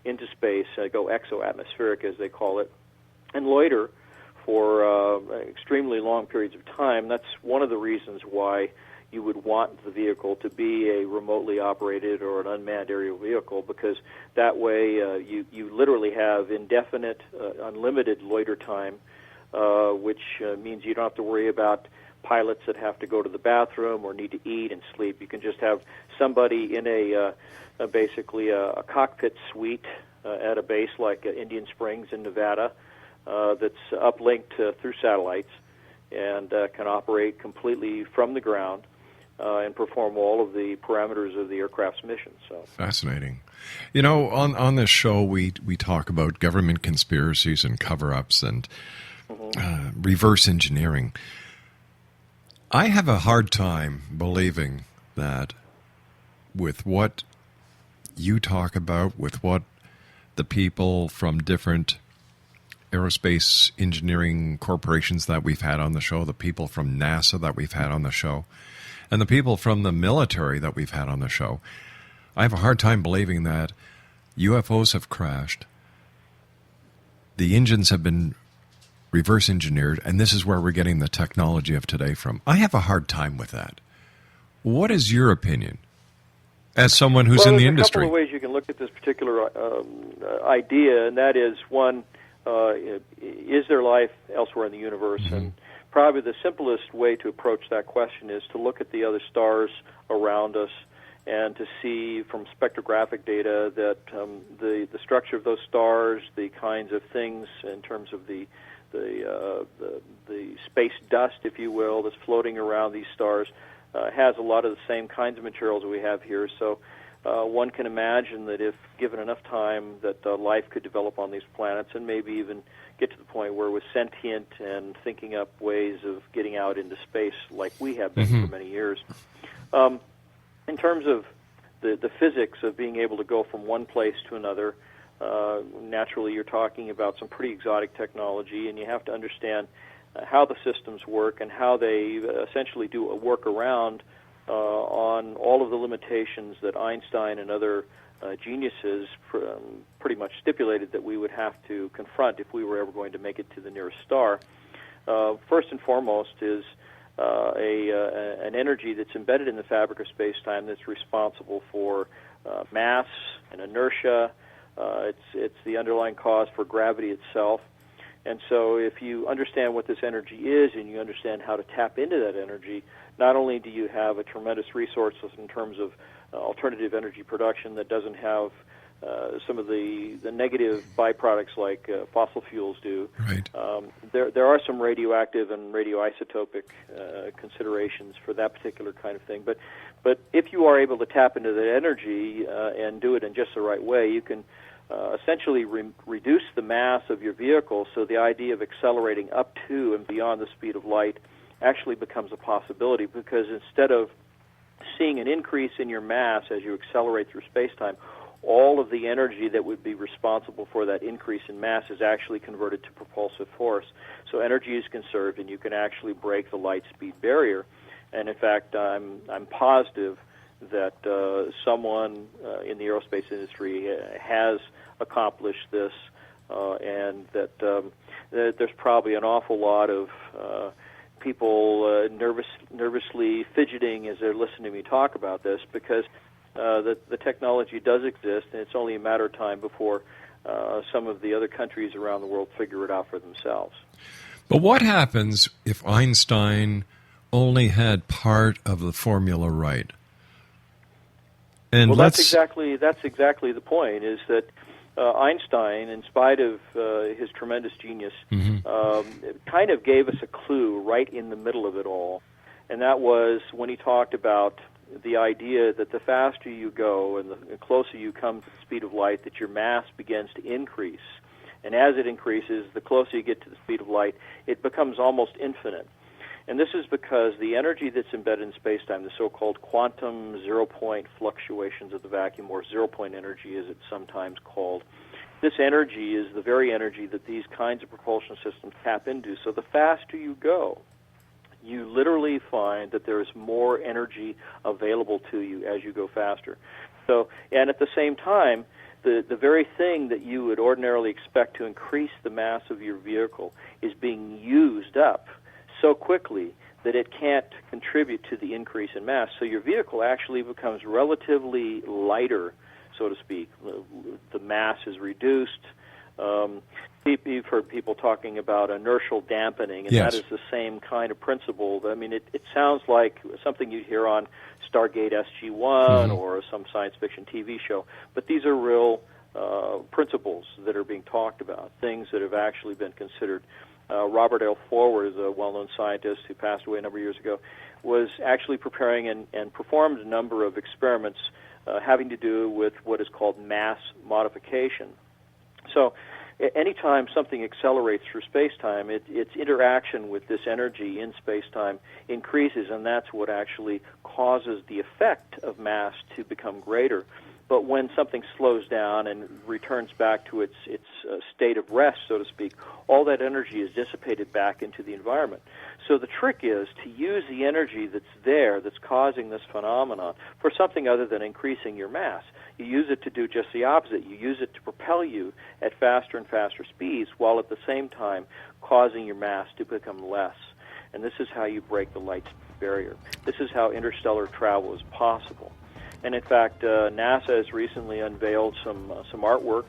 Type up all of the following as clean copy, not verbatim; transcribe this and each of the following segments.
into space, go exo-atmospheric as they call it, and loiter for extremely long periods of time. That's one of the reasons why you would want the vehicle to be a remotely operated or an unmanned aerial vehicle, because that way you literally have indefinite, unlimited loiter time, which means you don't have to worry about pilots that have to go to the bathroom or need to eat and sleep. You can just have somebody in basically a cockpit suite at a base like Indian Springs in Nevada that's uplinked through satellites and can operate completely from the ground and perform all of the parameters of the aircraft's mission. So fascinating. You know, on this show we talk about government conspiracies and cover-ups and reverse engineering. I have a hard time believing that with what you talk about, with what the people from different aerospace engineering corporations that we've had on the show, the people from NASA that we've had on the show, and the people from the military that we've had on the show, I have a hard time believing that UFOs have crashed, the engines have been reverse engineered, and this is where we're getting the technology of today from. I have a hard time with that. What is your opinion as someone who's in the industry? There's a couple of ways you can look at this particular idea, and that is, one, is there life elsewhere in the universe? Mm-hmm. And probably the simplest way to approach that question is to look at the other stars around us and to see from spectrographic data that the structure of those stars, the kinds of things in terms of the space dust, if you will, that's floating around these stars, has a lot of the same kinds of materials that we have here. So one can imagine that if given enough time, that life could develop on these planets and maybe even get to the point where it was sentient and thinking up ways of getting out into space like we have been for many years. In terms of the physics of being able to go from one place to another, naturally you're talking about some pretty exotic technology, and you have to understand how the systems work and how they essentially do a workaround on all of the limitations that Einstein and other geniuses pretty much stipulated that we would have to confront if we were ever going to make it to the nearest star. First and foremost is an energy that's embedded in the fabric of space-time that's responsible for mass and inertia. It's the underlying cause for gravity itself. And so if you understand what this energy is and you understand how to tap into that energy, not only do you have a tremendous resource in terms of alternative energy production that doesn't have some of the negative byproducts like fossil fuels do. Right. There are some radioactive and radioisotopic considerations for that particular kind of thing. But if you are able to tap into that energy and do it in just the right way, you can essentially reduce the mass of your vehicle, so the idea of accelerating up to and beyond the speed of light actually becomes a possibility, because instead of seeing an increase in your mass as you accelerate through space-time, all of the energy that would be responsible for that increase in mass is actually converted to propulsive force. So energy is conserved, and you can actually break the light speed barrier. And in fact, I'm positive that someone in the aerospace industry has accomplished this, and that there's probably an awful lot of people nervously fidgeting as they're listening to me talk about this, because the technology does exist, and it's only a matter of time before some of the other countries around the world figure it out for themselves. But what happens if Einstein only had part of the formula right? And that's exactly the point, is that Einstein, in spite of his tremendous genius, kind of gave us a clue right in the middle of it all. And that was when he talked about the idea that the faster you go and the closer you come to the speed of light, that your mass begins to increase. And as it increases, the closer you get to the speed of light, it becomes almost infinite. And this is because the energy that's embedded in space-time, the so-called quantum zero-point fluctuations of the vacuum, or zero-point energy as it's sometimes called, this energy is the very energy that these kinds of propulsion systems tap into. So the faster you go, you literally find that there is more energy available to you as you go faster. So, and at the same time, the very thing that you would ordinarily expect to increase the mass of your vehicle is being used up so quickly that it can't contribute to the increase in mass. So your vehicle actually becomes relatively lighter, so to speak. The mass is reduced. You've heard people talking about inertial dampening, and yes. that is the same kind of principle. I mean, it sounds like something you'd hear on Stargate SG-1 or some science fiction TV show, but these are real principles that are being talked about, things that have actually been considered. Robert L. Forward is a well-known scientist who passed away a number of years ago, was actually preparing and performed a number of experiments having to do with what is called mass modification. So anytime something accelerates through space-time, its interaction with this energy in space-time increases, and that's what actually causes the effect of mass to become greater. But when something slows down and returns back to its state of rest, so to speak, all that energy is dissipated back into the environment. So the trick is to use the energy that's there, that's causing this phenomenon, for something other than increasing your mass. You use it to do just the opposite. You use it to propel you at faster and faster speeds, while at the same time causing your mass to become less. And this is how you break the light barrier. This is how interstellar travel is possible. And in fact, NASA has recently unveiled some artwork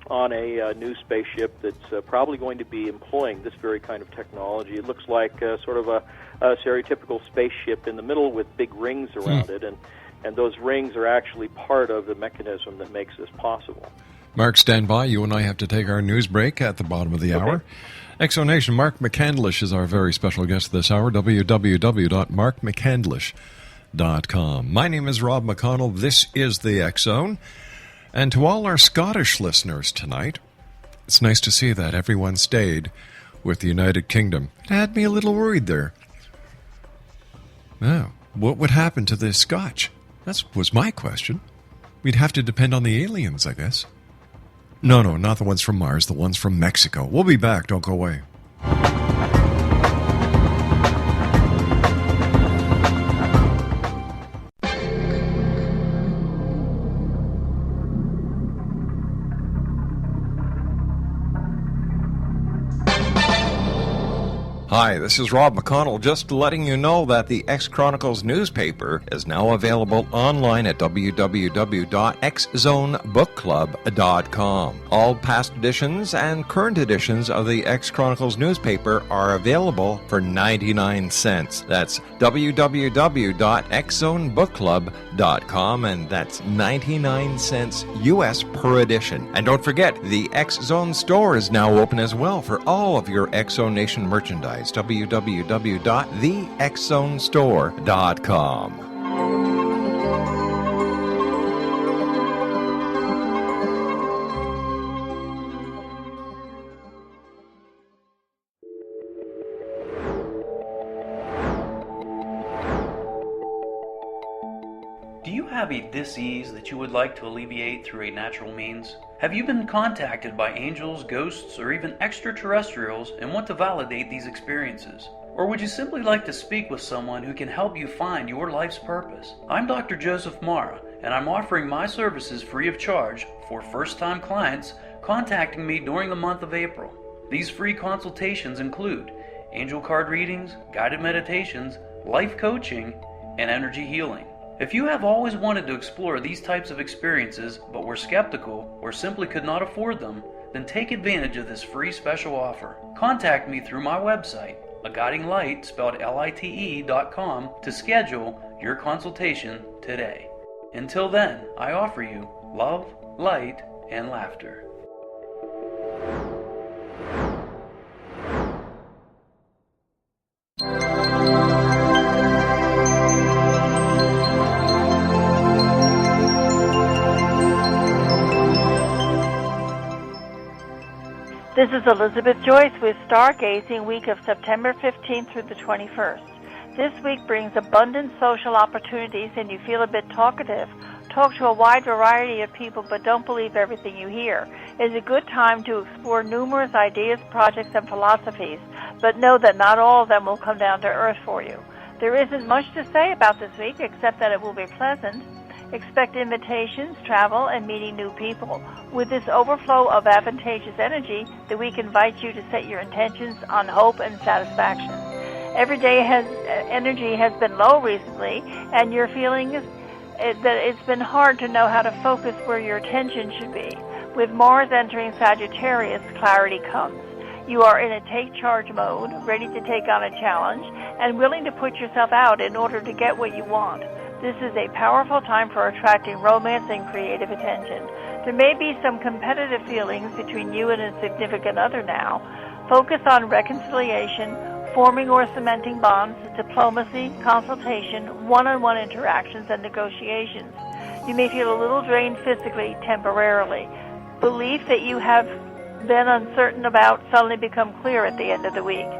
on a new spaceship that's probably going to be employing this very kind of technology. It looks like sort of a stereotypical spaceship in the middle with big rings around it, and those rings are actually part of the mechanism that makes this possible. Mark, stand by. You and I have to take our news break at the bottom of the hour. Exonation, Mark McCandlish is our very special guest this hour, www.markmccandlish.com. My name is Rob McConnell. This is the X Zone. And to all our Scottish listeners tonight, it's nice to see that everyone stayed with the United Kingdom. It had me a little worried there. Now, what would happen to the Scotch? That was my question. We'd have to depend on the aliens, I guess. No, not the ones from Mars, the ones from Mexico. We'll be back. Don't go away. Hi, this is Rob McConnell, just letting you know that the X Chronicles newspaper is now available online at www.xzonebookclub.com. All past editions and current editions of the X Chronicles newspaper are available for 99 cents. That's www.xzonebookclub.com, and that's 99 cents U.S. per edition. And don't forget, the X Zone store is now open as well for all of your X Zone Nation merchandise. www.thexzonestore.com. Do you have a dis-ease that you would like to alleviate through a natural means? Have you been contacted by angels, ghosts, or even extraterrestrials and want to validate these experiences? Or would you simply like to speak with someone who can help you find your life's purpose? I'm Dr. Joseph Mara, and I'm offering my services free of charge for first-time clients contacting me during the month of April. These free consultations include angel card readings, guided meditations, life coaching, and energy healing. If you have always wanted to explore these types of experiences but were skeptical or simply could not afford them, then take advantage of this free special offer. Contact me through my website, aguidinglight, spelled lite.com, to schedule your consultation today. Until then, I offer you love, light, and laughter. This is Elizabeth Joyce with Stargazing Week of September 15th through the 21st. This week brings abundant social opportunities, and you feel a bit talkative. Talk to a wide variety of people, but don't believe everything you hear. It's a good time to explore numerous ideas, projects, and philosophies, but know that not all of them will come down to earth for you. There isn't much to say about this week, except that it will be pleasant. Expect invitations, travel, and meeting new people. With this overflow of advantageous energy, the week invites you to set your intentions on hope and satisfaction. Everyday energy has been low recently, and you're feeling that it's been hard to know how to focus where your attention should be. With Mars entering Sagittarius, clarity comes. You are in a take-charge mode, ready to take on a challenge, and willing to put yourself out in order to get what you want. This is a powerful time for attracting romance and creative attention. There may be some competitive feelings between you and a significant other now. Focus on reconciliation, forming or cementing bonds, diplomacy, consultation, one-on-one interactions, and negotiations. You may feel a little drained physically temporarily. Belief that you have been uncertain about suddenly become clear at the end of the week.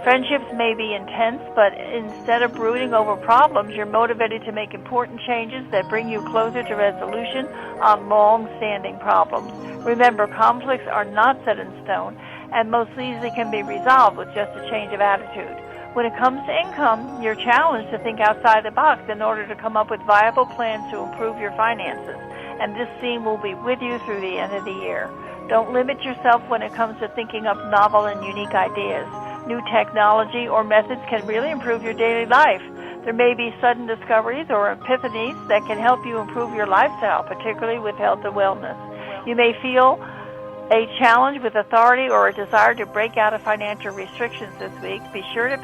Friendships may be intense, but instead of brooding over problems, you're motivated to make important changes that bring you closer to resolution on long-standing problems. Remember, conflicts are not set in stone, and most easily can be resolved with just a change of attitude. When it comes to income, you're challenged to think outside the box in order to come up with viable plans to improve your finances, and this theme will be with you through the end of the year. Don't limit yourself when it comes to thinking up novel and unique ideas. New technology or methods can really improve your daily life. There may be sudden discoveries or epiphanies that can help you improve your lifestyle, particularly with health and wellness. You may feel a challenge with authority or a desire to break out of financial restrictions this week. Be sure to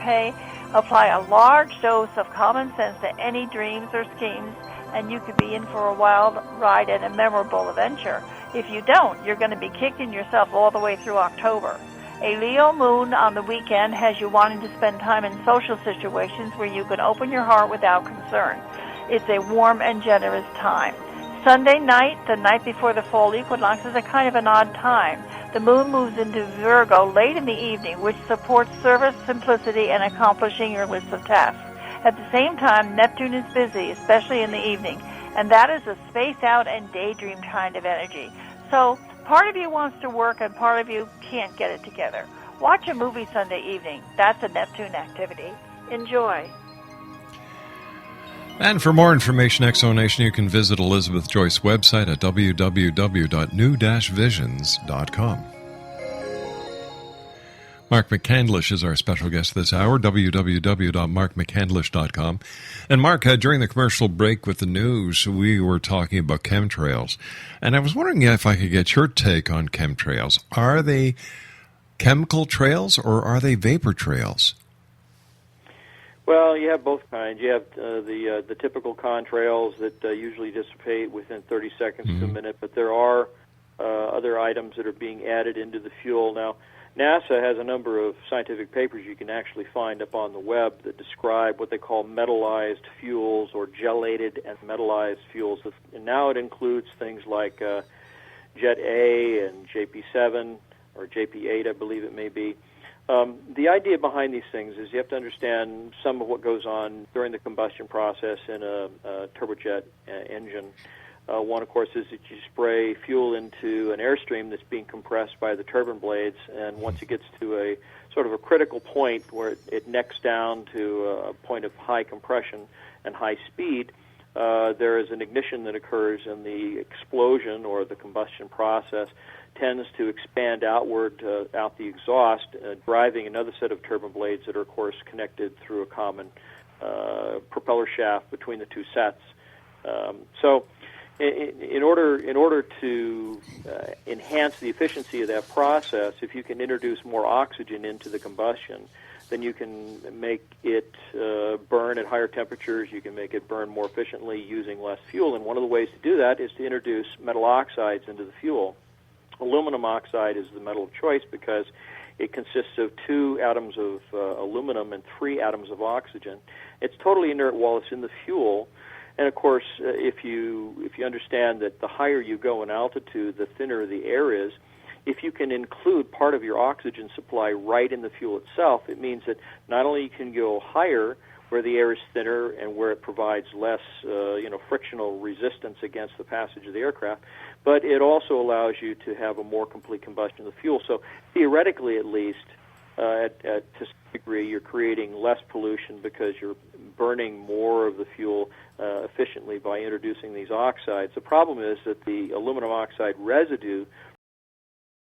apply a large dose of common sense to any dreams or schemes, and you could be in for a wild ride and a memorable adventure. If you don't, you're going to be kicking yourself all the way through October. A Leo moon on the weekend has you wanting to spend time in social situations where you can open your heart without concern. It's a warm and generous time. Sunday night, the night before the fall equinox, is a kind of an odd time. The moon moves into Virgo late in the evening, which supports service, simplicity, and accomplishing your list of tasks. At the same time, Neptune is busy, especially in the evening, and that is a space-out and daydream kind of energy. So part of you wants to work and part of you can't get it together. Watch a movie Sunday evening. That's a Neptune activity. Enjoy. And for more information, Exonation, you can visit Elizabeth Joyce's website at www.new-visions.com. Mark McCandlish is our special guest this hour, www.markmccandlish.com. And Mark, during the commercial break with the news, we were talking about chemtrails. And I was wondering if I could get your take on chemtrails. Are they chemical trails or are they vapor trails? Well, you have both kinds. You have the typical contrails that usually dissipate within 30 seconds to a minute, but there are other items that are being added into the fuel. Now, NASA has a number of scientific papers you can actually find up on the web that describe what they call metallized fuels or gelated and metallized fuels. And now it includes things like Jet A and JP7 or JP8, I believe it may be. The idea behind these things is you have to understand some of what goes on during the combustion process in a turbojet engine. One, of course, is that you spray fuel into an airstream that's being compressed by the turbine blades, and once it gets to a sort of a critical point where it necks down to a point of high compression and high speed, there is an ignition that occurs, and the explosion or the combustion process tends to expand outward out the exhaust, driving another set of turbine blades that are, of course, connected through a common propeller shaft between the two sets. In order to enhance the efficiency of that process, if you can introduce more oxygen into the combustion, then you can make it burn at higher temperatures. You can make it burn more efficiently using less fuel. And one of the ways to do that is to introduce metal oxides into the fuel. Aluminum oxide is the metal of choice because it consists of 2 atoms of aluminum and 3 atoms of oxygen. It's totally inert while it's in the fuel. And of course, if you understand that the higher you go in altitude, the thinner the air is, if you can include part of your oxygen supply right in the fuel itself, it means that not only you can go higher where the air is thinner and where it provides less frictional resistance against the passage of the aircraft, but it also allows you to have a more complete combustion of the fuel. So theoretically, at least, to degree, you're creating less pollution because you're burning more of the fuel efficiently by introducing these oxides. The problem is that the aluminum oxide residue